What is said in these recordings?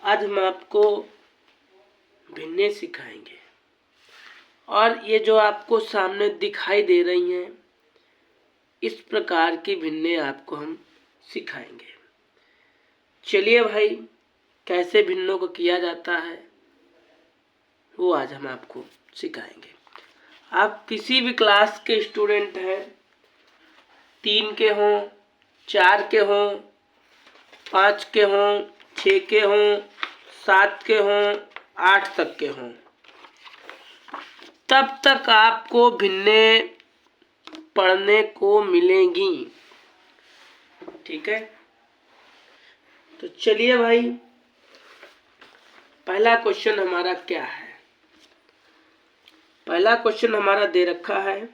आज हम आपको भिन्नें सिखाएंगे और ये जो आपको सामने दिखाई दे रही हैं इस प्रकार की भिन्नें आपको हम सिखाएंगे। चलिए भाई, कैसे भिन्नों को किया जाता है वो आज हम आपको सिखाएंगे। आप किसी भी क्लास के स्टूडेंट हैं, 3 के हों, 4 के हों, 5 के हों, 6 के हों, 7 के हों, 8 तक के हों, तब तक आपको भिन्नें पढ़ने को मिलेंगी। ठीक है, तो चलिए भाई, पहला क्वेश्चन हमारा क्या है। पहला क्वेश्चन हमारा दे रखा है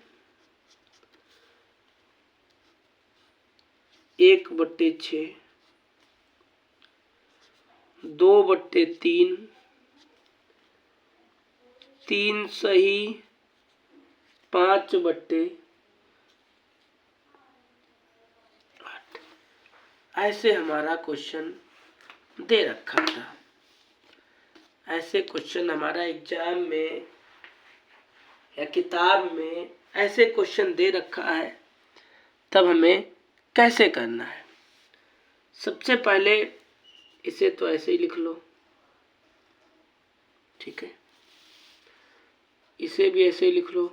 1/6, 2/3, 3 सही 5/8। ऐसे हमारा क्वेश्चन दे रखा था। ऐसे क्वेश्चन हमारा एग्जाम में या किताब में ऐसे क्वेश्चन दे रखा है, तब हमें कैसे करना है। सबसे पहले इसे तो ऐसे ही लिख लो, ठीक है, इसे भी ऐसे ही लिख लो।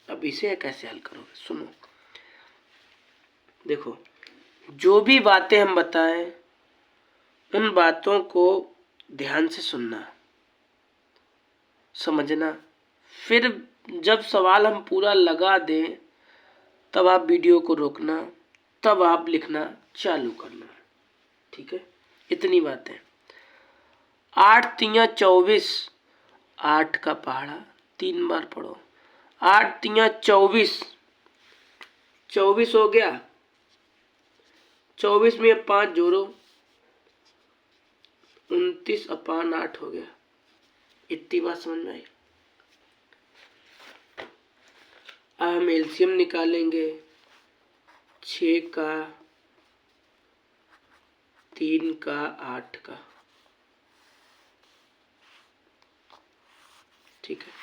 अब इसे कैसे हल करोगे, सुनो। देखो, जो भी बातें हम बताएं उन बातों को ध्यान से सुनना, समझना, फिर जब सवाल हम पूरा लगा दें तब आप वीडियो को रोकना, तब आप लिखना चालू करना। ठीक है, इतनी बातें। 8 तियां 24, 8 का पहाड़ा 3 बार पढ़ो। 8 तियां 24, 24 हो गया। 24 में 5 जोड़ो, 29/8 हो गया। इतनी बात समझ में आई। अब हम एलसीएम निकालेंगे। 6 का, 3 का, 8 का। ठीक है,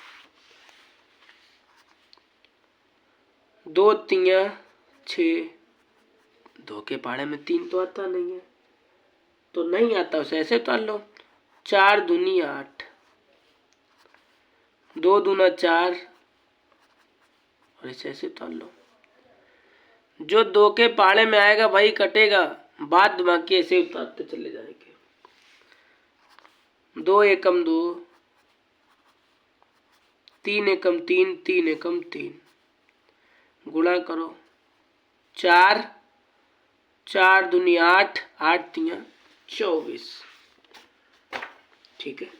2 तियां 6, 2 के पहाड़े में 3 तो आता नहीं है, तो नहीं आता उसे ऐसे उतार लो। 4 दूनी 8, 2 दूना 4 और इसे ऐसे उतार लो। जो 2 के पहाड़े में आएगा वही कटेगा, बाद बाकी ऐसे उतारते चले जाएंगे। 2 एकम 2, 3 एकम 3, 3 एकम 3, गुणा करो। 4, 4 दूनी 8, 8 तियां 24। ठीक है,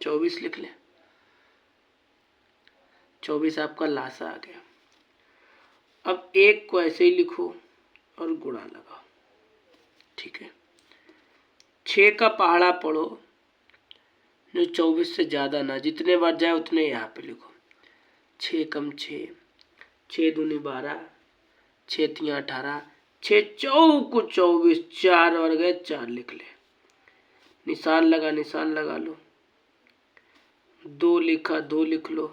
चौबीस लिख ले। 24 आपका लासा आ गया। अब 1 को ऐसे ही लिखो और गुणा लगाओ। ठीक है, 6 का पहाड़ा पढ़ो, जो 24 से ज़्यादा ना, जितने बार जाए उतने यहाँ पे लिखो। 6 कम 6, 6 दूनी 12, 6 तियां 18, 6 चौको 24, 4 और गए 4 लिख ले। निशान लगा, निशान लगा लो। 2 लिखा, 2 लिख लो।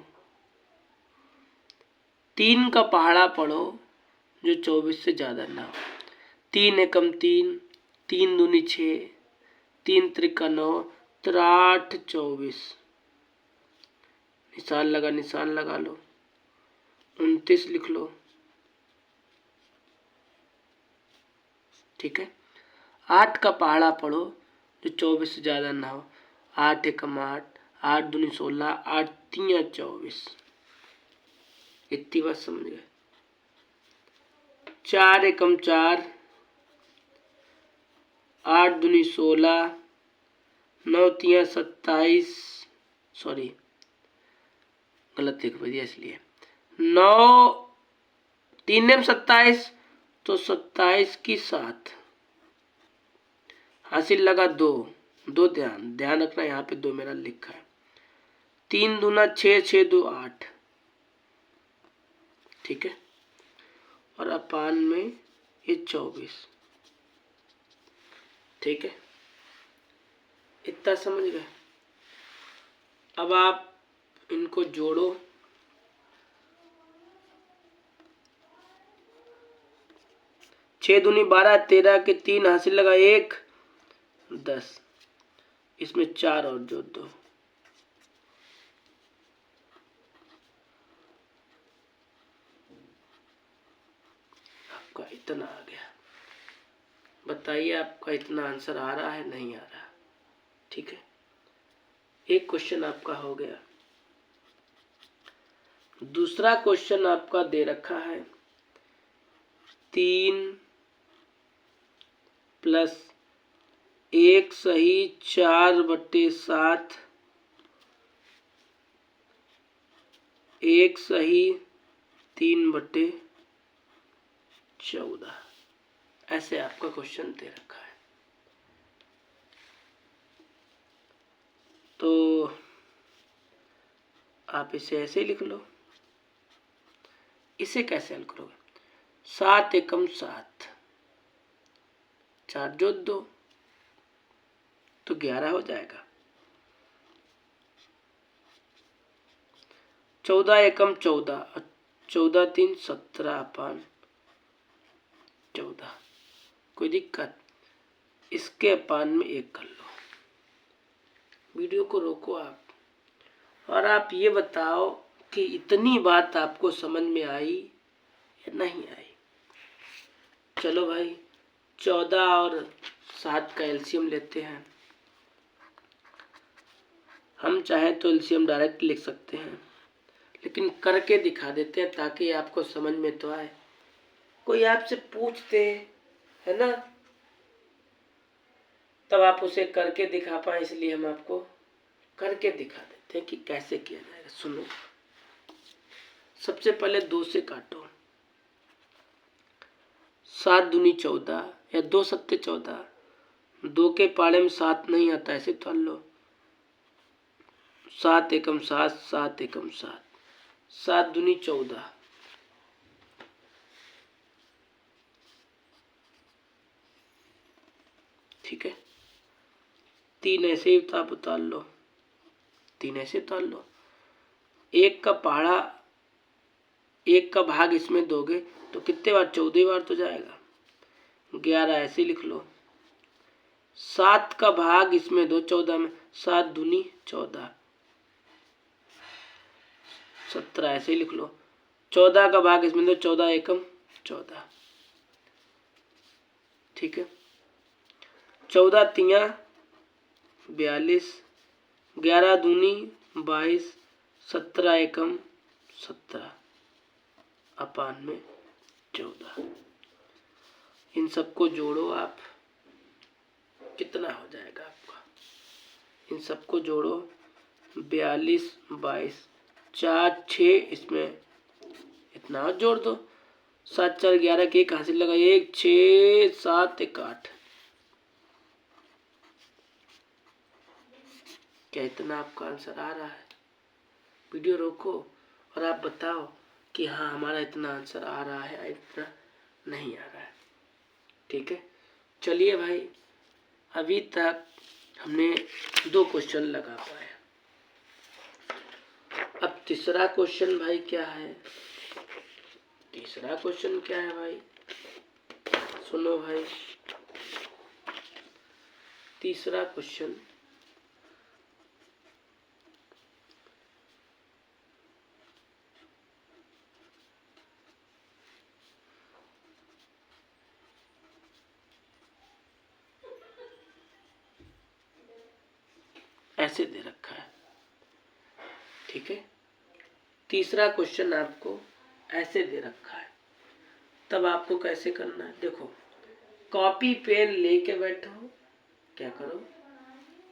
3 का पहाड़ा पढ़ो, जो 24 से ज़्यादा ना हो। 3 एकम 3, 3 दूनी 6, 3 त्रिका 9, 8 24। निशान लगा, निशान लगा लो। 29 लिख लो। ठीक है, 8 का पहाड़ा पढ़ो, जो 24 से ज़्यादा ना हो। 8 एकम 8, 8 दूनी 16, 8 तियां 24। इतनी बात समझ गए। 4 एकम 4, 8 दूनी 16, 9 तियां 27, सॉरी गलत लिख दिया इसलिए। 9 3 में 27, तो 27 की 7। हासिल लगा 2, 2 ध्यान रखना, यहाँ पे 2 मेरा लिखा है। 3 दूना 6, 6 दो 8, ठीक है, और अपान में ये 24, ठीक है, इतना समझ गए। अब आप इनको जोड़ो, 6 दूनी 12, 13 के 3 हासिल लगा 1, 10, इसमें 4 और जोड़ दो, आपका इतना आ गया। बताइए आपका इतना आंसर आ रहा है नहीं आ रहा? ठीक है, एक क्वेश्चन आपका हो गया। दूसरा क्वेश्चन आपका दे रखा है 3 प्लस 1 सही 4/7, 1 सही 3/14, ऐसे आपका क्वेश्चन दे रखा है। तो आप इसे ऐसे ही लिख लो। इसे कैसे हल करोगे? 7 एकम 7, 4 जोड़ दो तो 11 हो जाएगा। 14 एकम 14, 14 3 17/14, कोई दिक्कत? इसके अपान में 1 कर लो। वीडियो को रोको आप, और आप ये बताओ कि इतनी बात आपको समझ में आई या नहीं आई? चलो भाई, 14 और 7 का एलसीएम लेते हैं। हम चाहें तो एलसीएम डायरेक्ट लिख सकते हैं, लेकिन करके दिखा देते हैं ताकि आपको समझ में तो आए। कोई आपसे पूछते है ना, तब आप उसे करके दिखा पाए, इसलिए हम आपको करके दिखा देते हैं कि कैसे किया जाएगा। सुनो, सबसे पहले 2 से काटो, 7 दूनी 14 या 2 सत्ते 14, 2 के पाड़े में 7 नहीं आता, ऐसे तोड़ लो। 7 एकम 7, 7 एकम 7, 7 दूनी 14, ठीक है। 3 ऐसे ही उतार लो, 3 ऐसे उतार लो। 1 का पहाड़ा, 1 का भाग इसमें दोगे तो कितने बार? 14 बार तो जाएगा। 11 ऐसे लिख लो। 7 का भाग इसमें दो 14 में, 7 दूनी 14, 17 ऐसे लिख लो। 14 का भाग इसमें दो 14 एकम 14, ठीक है। 14 तिया 42, 11 दूनी 22, 17 एकम 17 अपान में 14। इन सबको जोड़ो आप, कितना हो जाएगा आपका? इन सबको जोड़ो, 42 22 4 6, इसमें इतना और जोड़ दो। 7 4 11 के 1 हासिल लगा 1, 6 7 1 8। क्या इतना आपका आंसर आ रहा है? वीडियो रोको और आप बताओ कि हाँ हमारा इतना आंसर आ रहा है, इतना नहीं आ रहा है। ठीक है, चलिए भाई, अभी तक हमने 2 क्वेश्चन लगा पाए। अब तीसरा क्वेश्चन भाई क्या है? तीसरा क्वेश्चन क्या है भाई? सुनो भाई, तीसरा क्वेश्चन ऐसे दे रखा है, ठीक है। तीसरा क्वेश्चन आपको ऐसे दे रखा है, तब आपको कैसे करना है? देखो, कॉपी पेन लेके बैठो, क्या करो?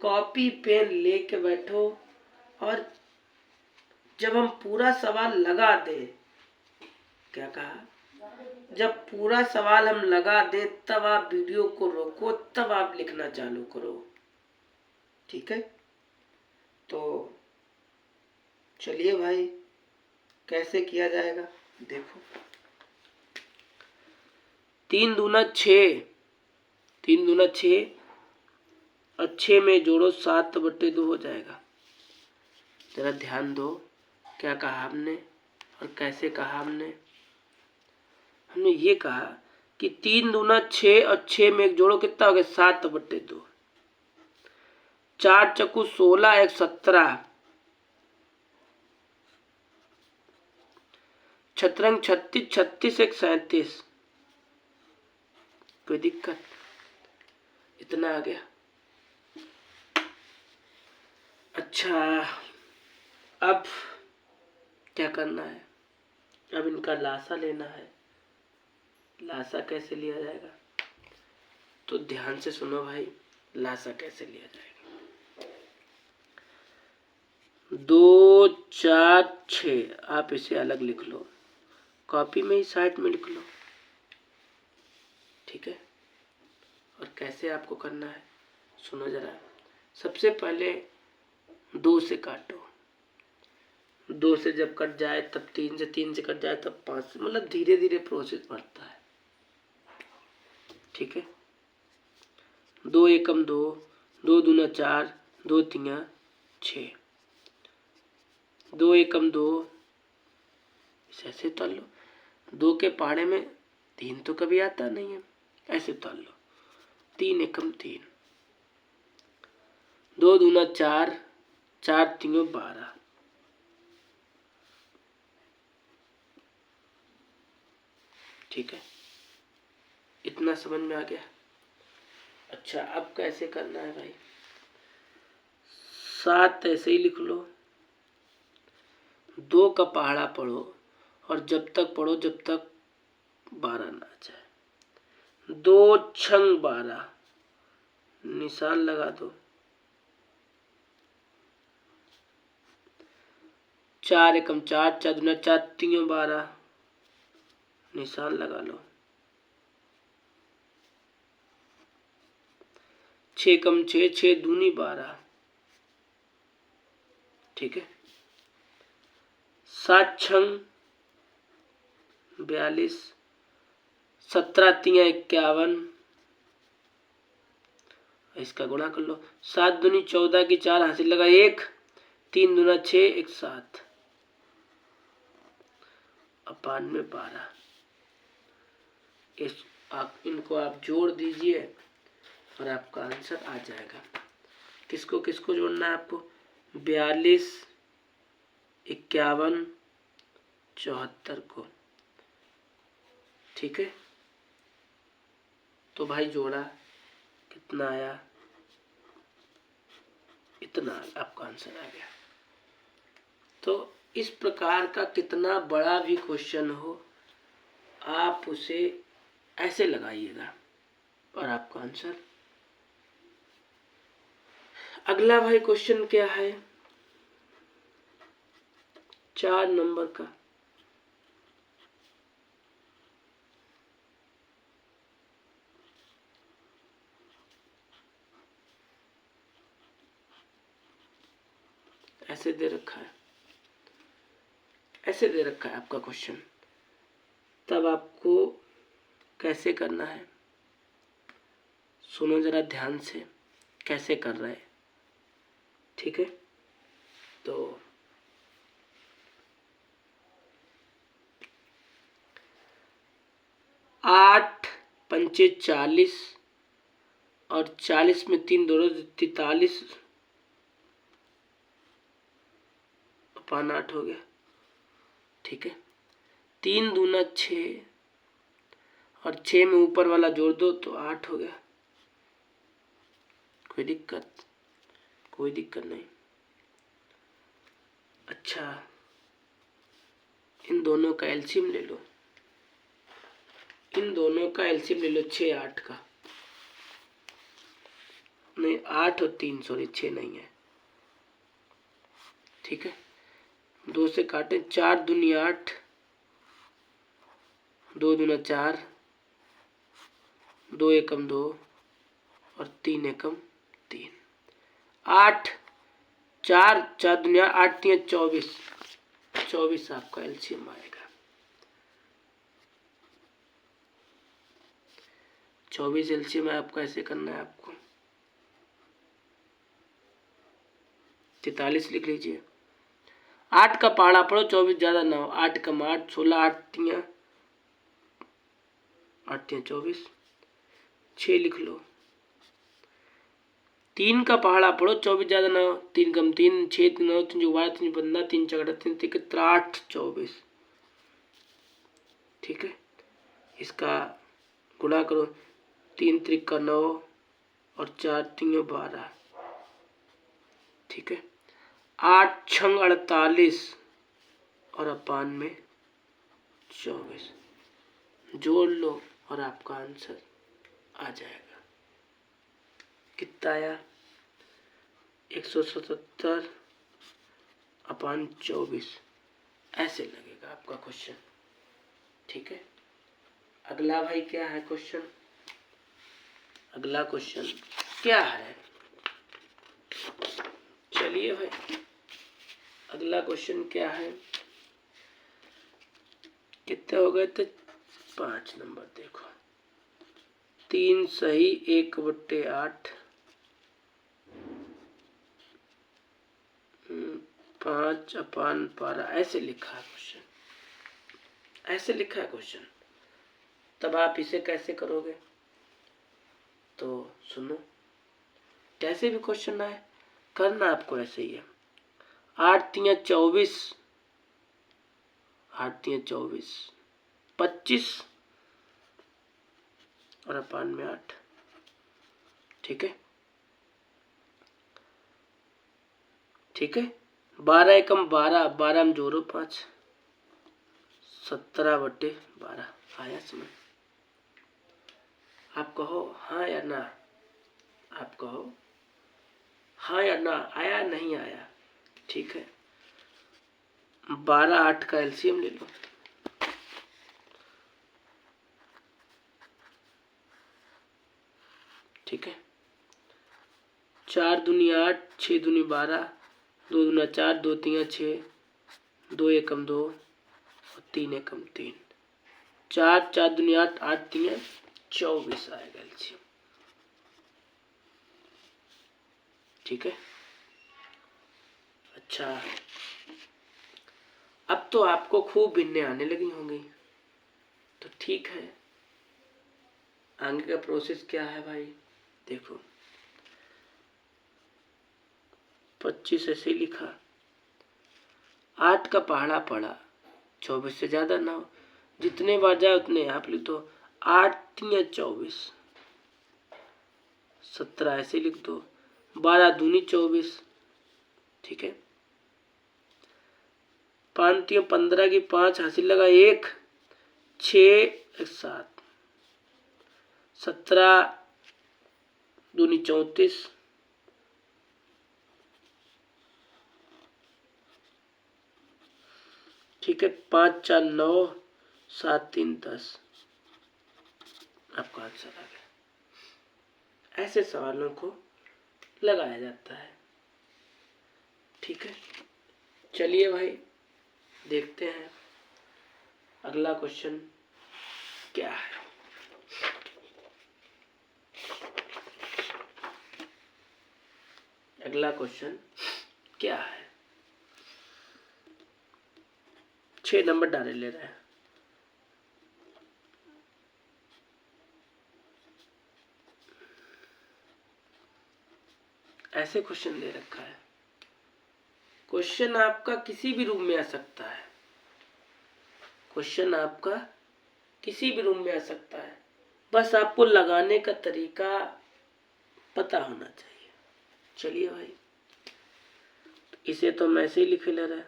कॉपी पेन लेके बैठो, और जब हम पूरा सवाल लगा दे, क्या कहा? जब पूरा सवाल हम लगा दे तब आप वीडियो को रोको, तब आप लिखना चालू करो, ठीक है। तो चलिए भाई, कैसे किया जाएगा देखो 3 दूना 6, 3 दूना 6 और 6 में जोड़ो 7/2 हो जाएगा। जरा ध्यान दो क्या कहा हमने और कैसे कहा हमने। हमने ये कहा कि 3 दूना 6 और 6 में एक जोड़ो कितना हो गया 7/2। 4 चक्कू 16 1 17, छतरंग 36 36 1 37। कोई दिक्कत? इतना आ गया। अच्छा अब क्या करना है, अब इनका लासा लेना है। लासा कैसे लिया जाएगा तो ध्यान से सुनो भाई, लासा कैसे लिया जाएगा। 2 4 6 आप इसे अलग लिख लो, कॉपी में ही साइड में लिख लो, ठीक है। और कैसे आपको करना है सुनो जरा। सबसे पहले 2 से काटो, 2 से जब कट जाए तब 3 से, 3 से कट जाए तब 5 से, मतलब धीरे धीरे प्रोसेस बढ़ता है, ठीक है। 2 एकम 2, 2 दूना 4, 2 तिया 6, 2 एकम 2, ऐसे तोल लो। 2 के पहाड़े में 3 तो कभी आता नहीं है, ऐसे तोल लो। 3 एकम 3, 2 दूना 4, 4 तियों 12, ठीक है। इतना समझ में आ गया। अच्छा अब कैसे करना है भाई, 7 ऐसे ही लिख लो, 2 का पहाड़ा पढ़ो और जब तक पढ़ो जब तक 12 ना आ जाए। 2 छंग 12, निशान लगा दो। 4 एकम 4, 4 दूना 4 तियों 12, निशान लगा लो। 6 एकम 6, 6 दूनी 12, ठीक है। 7 छंग 42, 17 तिया 51, इसका गुणा कर लो। 7 दूनी 14 की 4 हासिल लगा 1, 3 दूना 6 1 7, अपान में 12। इस इनको आप जोड़ दीजिए और आपका आंसर आ जाएगा। किसको किसको जोड़ना है आपको, 42 51 74 को, ठीक है। तो भाई जोड़ा कितना आया, इतना आपका आंसर आ गया। तो इस प्रकार का कितना बड़ा भी क्वेश्चन हो आप उसे ऐसे लगाइएगा और आपका आंसर। अगला भाई क्वेश्चन क्या है, 4 नंबर का। ऐसे दे रखा है, ऐसे दे रखा है आपका क्वेश्चन। तब आपको कैसे करना है सुनो जरा ध्यान से, कैसे कर रहे हैं, ठीक है। तो 8 पंचे 40 और 40 में 3 जोड़ो 43 अपान 8 हो गया, ठीक है। 3 दूना 6 और 6 में ऊपर वाला जोड़ दो तो 8 हो गया। कोई दिक्कत? कोई दिक्कत नहीं। अच्छा इन दोनों का एलसीएम ले लो, इन दोनों का एलसीएम ले लो 6 8 का, नहीं 8 और 3 सॉरी 6 नहीं है, ठीक है। 2 से काटें, 4 दूनी 8, 2 दूना 4, 2 एकम 2 और 3 एकम 3, 8 4 4 दुनिया 8 3 24, 24 आपका एलसीएम आएगा। 24 एलसीएम है आपका, ऐसे करना है आपको। 43 लिख लीजिए। 8 का पहाड़ा पढ़ो, 24 ज़्यादा ना हो। 8 कम 8 16, 8 तियाँ 24, 6 लिख लो। 3 का पहाड़ा पढ़ो, 24 ज़्यादा ना हो। 3 कम 3 6 3 9 3 12 3 15 3 चौड़ा 3 तिक 8 24। ठीक है, इसका गुणा करो। 3 त्रिक का 9 और 4 3 12। ठीक है, 8 छंग 48 और अपान में 24 जोड़ लो और आपका आंसर आ जाएगा। कितना आया? 177 अपान 24, ऐसे लगेगा आपका क्वेश्चन। ठीक है, अगला भाई क्या है क्वेश्चन? अगला क्वेश्चन क्या है? चलिए भाई, अगला क्वेश्चन क्या है? कितने हो गए थे? 5 नंबर देखो। 3 सही 1/8, 5 अपान 12, ऐसे लिखा है क्वेश्चन, ऐसे लिखा है क्वेश्चन। तब आप इसे कैसे करोगे? तो सुनो, कैसे भी क्वेश्चन आए करना आपको ऐसे ही है। 8 तियाँ 24, 8 तियाँ 24, 25 और अपान में 8। ठीक है, ठीक है। 12 एकम 12, 12 में जोड़ो 5, 17/12 आया समझ? आप कहो हाँ या ना, आप कहो हाँ या ना, आया नहीं आया? ठीक है, 12 8 का एलसीएम ले लो। ठीक है, 4 दूनी 8, 6 दूनी 12, 2 दूना 4, 2 तियाँ 6, 2 एकम 2 और 3 एकम 3, 4 4 दूनी 8, 8 तियाँ 24 आएगा एलसीएम। ठीक है, अच्छा, अब तो आपको खूब भिन्ने आने लगी होंगी, तो ठीक है। आगे का प्रोसेस क्या है भाई? देखो, 25 ऐसे लिखा, 8 का पहाड़ा पड़ा, 24 से ज़्यादा ना हो, जितने बार जाए उतने आप लिख दो। 8 तियाँ 24, 17 ऐसे लिख दो। 12 दूनी 24। ठीक है, 5 तियाँ 15 की 5 हासिल लगा 1, 6 7, 17 दूनी 34, ठीक है, 5 4 9, 7 3 10, आपका आंसर आ गया। ऐसे सवालों को लगाया जाता है। ठीक है, चलिए भाई देखते हैं अगला क्वेश्चन क्या है। अगला क्वेश्चन क्या है? 6 नंबर डाले ले रहे हैं। ऐसे क्वेश्चन दे रखा है। क्वेश्चन आपका किसी भी रूम में आ सकता है, क्वेश्चन आपका किसी भी रूम में आ सकता है, बस आपको लगाने का तरीका पता होना चाहिए। चलिए भाई, इसे तो मैं ऐसे ही लिखे ले रहा है।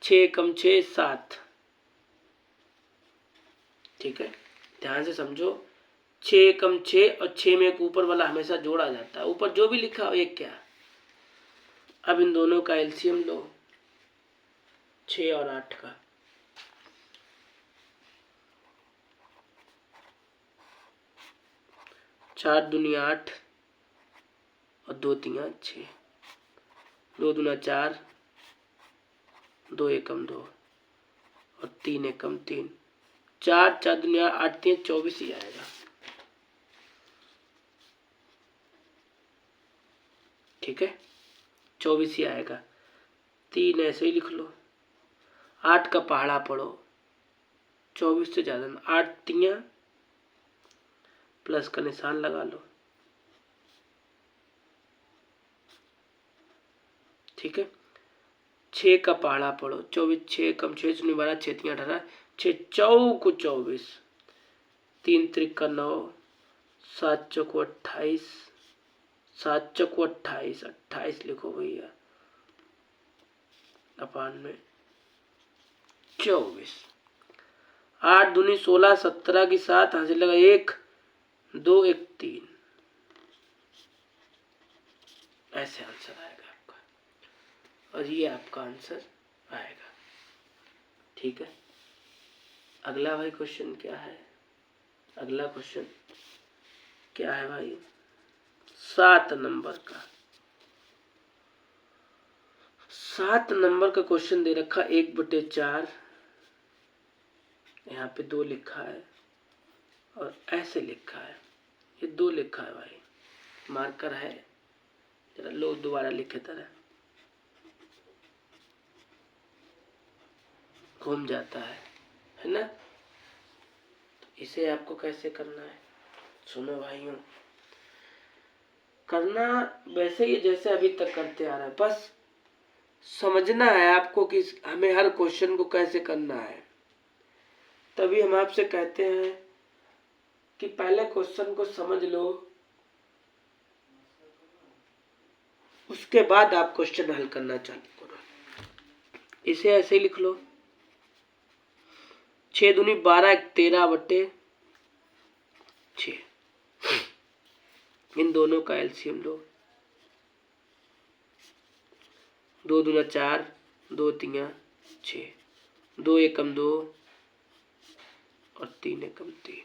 6 कम 6 7। ठीक है, ध्यान से समझो। 6 कम 6 और 6 में एक ऊपर वाला हमेशा जोड़ा जाता है, ऊपर जो भी लिखा हो एक क्या। अब इन दोनों का एलसीएम लो, 6 और 8 का। चार दूनी 8 और 2 तियाँ 6, 2 दूना 4, 2 एकम 2 और 3 एकम 3, 4 4 दुनिया 8 3 24 ही आएगा। ठीक है, 24 ही आएगा। 3 ऐसे ही लिख लो। 8 का पहाड़ा पढ़ो, 24 से ज़्यादा ना। 8 3 प्लस का निशान लगा लो। ठीक है, 6 का पहाड़ा पढ़ो, 24 6 कम 6 शून्य 12 6 3 18 6 चौक 24 3 त्रिक का 9 7 चौक 28 7 चौक 28 28 लिखो भैया अपान में 24। 8 दूनी 16 17 की 7 हासिल लगा 1 2 1 3। ऐसे आंसर आएगा आपका और ये आपका आंसर आएगा। ठीक है, अगला भाई क्वेश्चन क्या है? अगला क्वेश्चन क्या है भाई? 7 नंबर का 7 नंबर का क्वेश्चन दे रखा 1/4। यहाँ पे 2 लिखा है और ऐसे लिखा है, ये 2 लिखा है भाई, मार्कर है, जरा लो दोबारा लिखे तरह घूम जाता है ना? तो इसे आपको कैसे करना है सुनो भाइयों। करना वैसे ही जैसे अभी तक करते आ रहा है, बस समझना है आपको कि हमें हर क्वेश्चन को कैसे करना है। तभी हम आपसे कहते हैं कि पहले क्वेश्चन को समझ लो, उसके बाद आप क्वेश्चन हल करना चालू करो। इसे ऐसे ही लिख लो, 6 दूनी 12 13/6। इन दोनों का एलसीएम लो, 2 दूना 4 2 3 6 2 एकम 2 और 3 एकम 3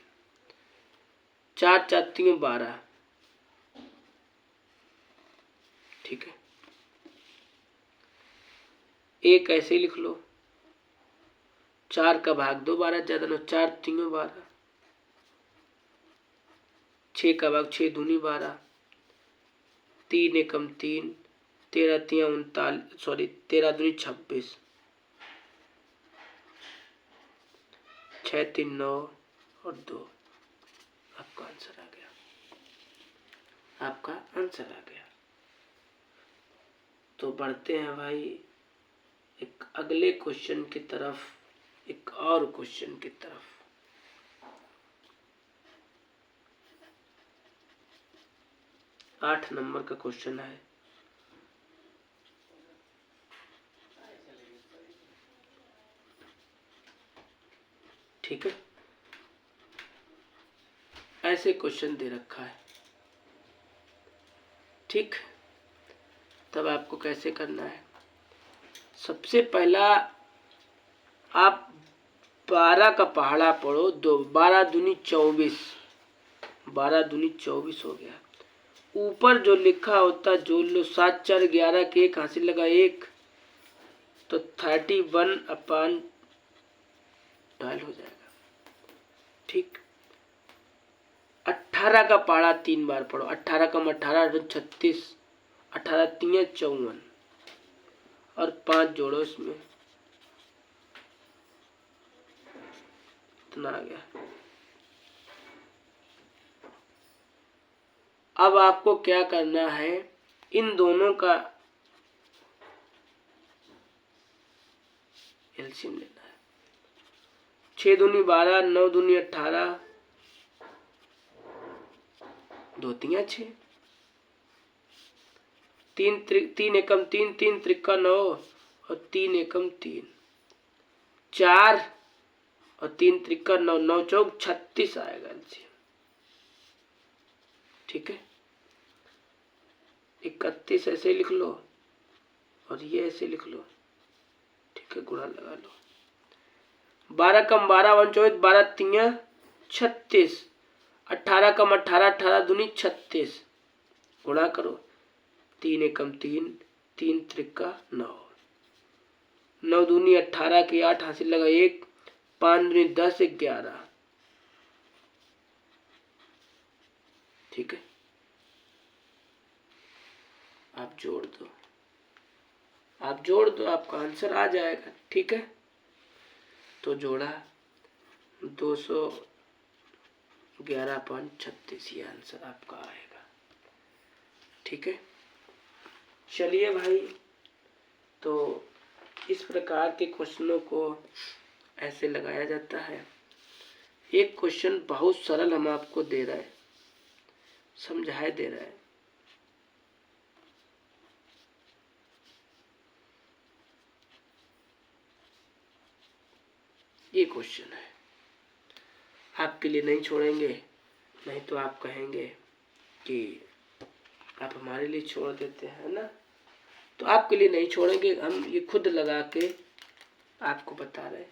4 4 3 12। ठीक है, एक ऐसे ही लिख लो, 4 का भाग 2 12 ज्यादा ना 4 3 12। 6 का भाग 6 दूनी 12 3 एकम 3 13 3 39 सॉरी 13 दूनी 26 6 3 9 और 2। आपका आंसर आ गया, आपका आंसर आ गया। तो बढ़ते हैं भाई एक अगले क्वेश्चन की तरफ, एक और क्वेश्चन की तरफ। आठ नंबर का क्वेश्चन है। ठीक है, ऐसे क्वेश्चन दे रखा है। ठीक, तब आपको कैसे करना है? सबसे पहला आप 12 का पहाड़ा पढ़ो, 12 दूनी 24 12 दूनी 24 हो गया। ऊपर जो लिखा होता जोड़ लो, 7 4 11 के 1 हासिल लगा 1 तो 31/12 हो जाएगा। ठीक, 18 का पहाड़ा 3 बार पढ़ो, 18 कम 18 36 18 3 54 और 5 जोड़ो इसमें, इतना आ गया। अब आपको क्या करना है, इन दोनों का एलसीएम लेना है। 6 दूनी 12 9 दूनी 18 2 3 6 3 एकम 3 3 त्रिका 9 और 3 एकम 3 4 और 3 त्रिका 9 9 चौक 36 आएगा एलसीएम। ठीक है, 31 ऐसे लिख लो और ये ऐसे लिख लो। ठीक है, गुणा लगा लो, 12 कम 12 1 24 12 3 36 18 कम 18 18 दूनी 36 गुणा करो, 3 एकम 3 3 त्रिका 9 9 दूनी 18 की 8 हासिल लगा 1 5 दूनी 10, 11। ठीक है, आप जोड़ दो, आपका आंसर आ जाएगा। ठीक है, तो जोड़ा 211.36, ये आंसर आपका आएगा। ठीक है, चलिए भाई, तो इस प्रकार के क्वेश्चनों को ऐसे लगाया जाता है। एक क्वेश्चन बहुत सरल हम आपको दे रहे हैं, समझाए दे रहे हैं। ये क्वेश्चन है, आपके लिए नहीं छोड़ेंगे, नहीं तो आप कहेंगे कि आप हमारे लिए छोड़ देते हैं ना। तो आपके लिए नहीं छोड़ेंगे, हम ये खुद लगा के आपको बता रहे हैं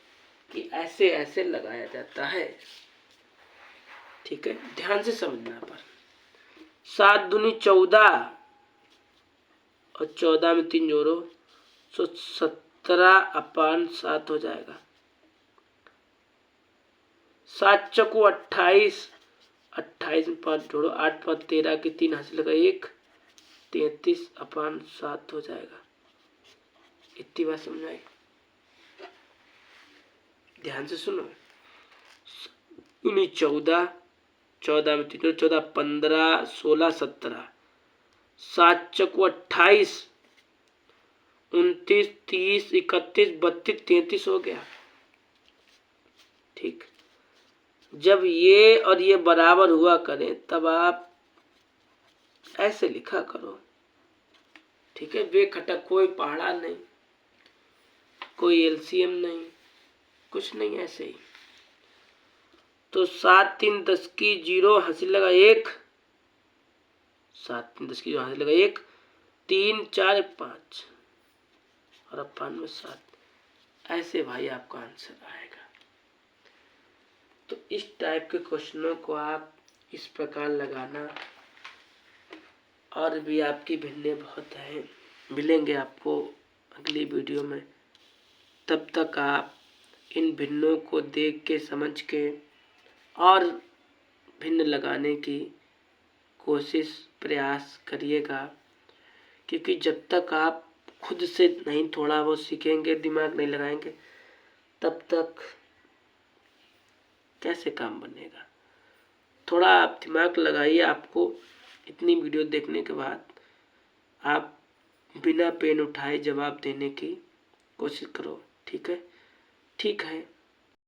कि ऐसे ऐसे लगाया जाता है। ठीक है, ध्यान से समझना। पर 7 दूनी 14 और 14 में 3 जोड़ो तो 17/7 हो जाएगा। 7 चौको 28, 28 में 5 जोड़ो, 8 5 13 की 3 हासिल लगा 1, 33/7 हो जाएगा। इतनी बात समझाई, ध्यान से सुनो। 14, 14 में 3 14, 15 16 17, 7 चौको 28, 29 30 31 32 33 हो गया। ठीक, जब ये और ये बराबर हुआ करें तब आप ऐसे लिखा करो। ठीक है, बेखटक, कोई पहाड़ा नहीं, कोई एलसीएम नहीं, कुछ नहीं, ऐसे ही। तो 7 3 10 की 0 हासिल लगा 1, 7 3 10 की 0 हासिल लगा 1, 3 4 5 और अब 5 में 7, ऐसे भाई आपका आंसर आएगा। तो इस टाइप के क्वेश्चनों को आप इस प्रकार लगाना, और भी आपकी भिन्ने बहुत हैं। मिलेंगे आपको अगली वीडियो में, तब तक आप इन भिन्नों को देख के समझ के और भिन्न लगाने की कोशिश प्रयास करिएगा, क्योंकि जब तक आप खुद से नहीं थोड़ा बहुत सीखेंगे, दिमाग नहीं लगाएंगे, तब तक कैसे काम बनेगा। थोड़ा आप दिमाग लगाइए। आपको इतनी वीडियो देखने के बाद आप बिना पेन उठाए जवाब देने की कोशिश करो। ठीक है, ठीक है।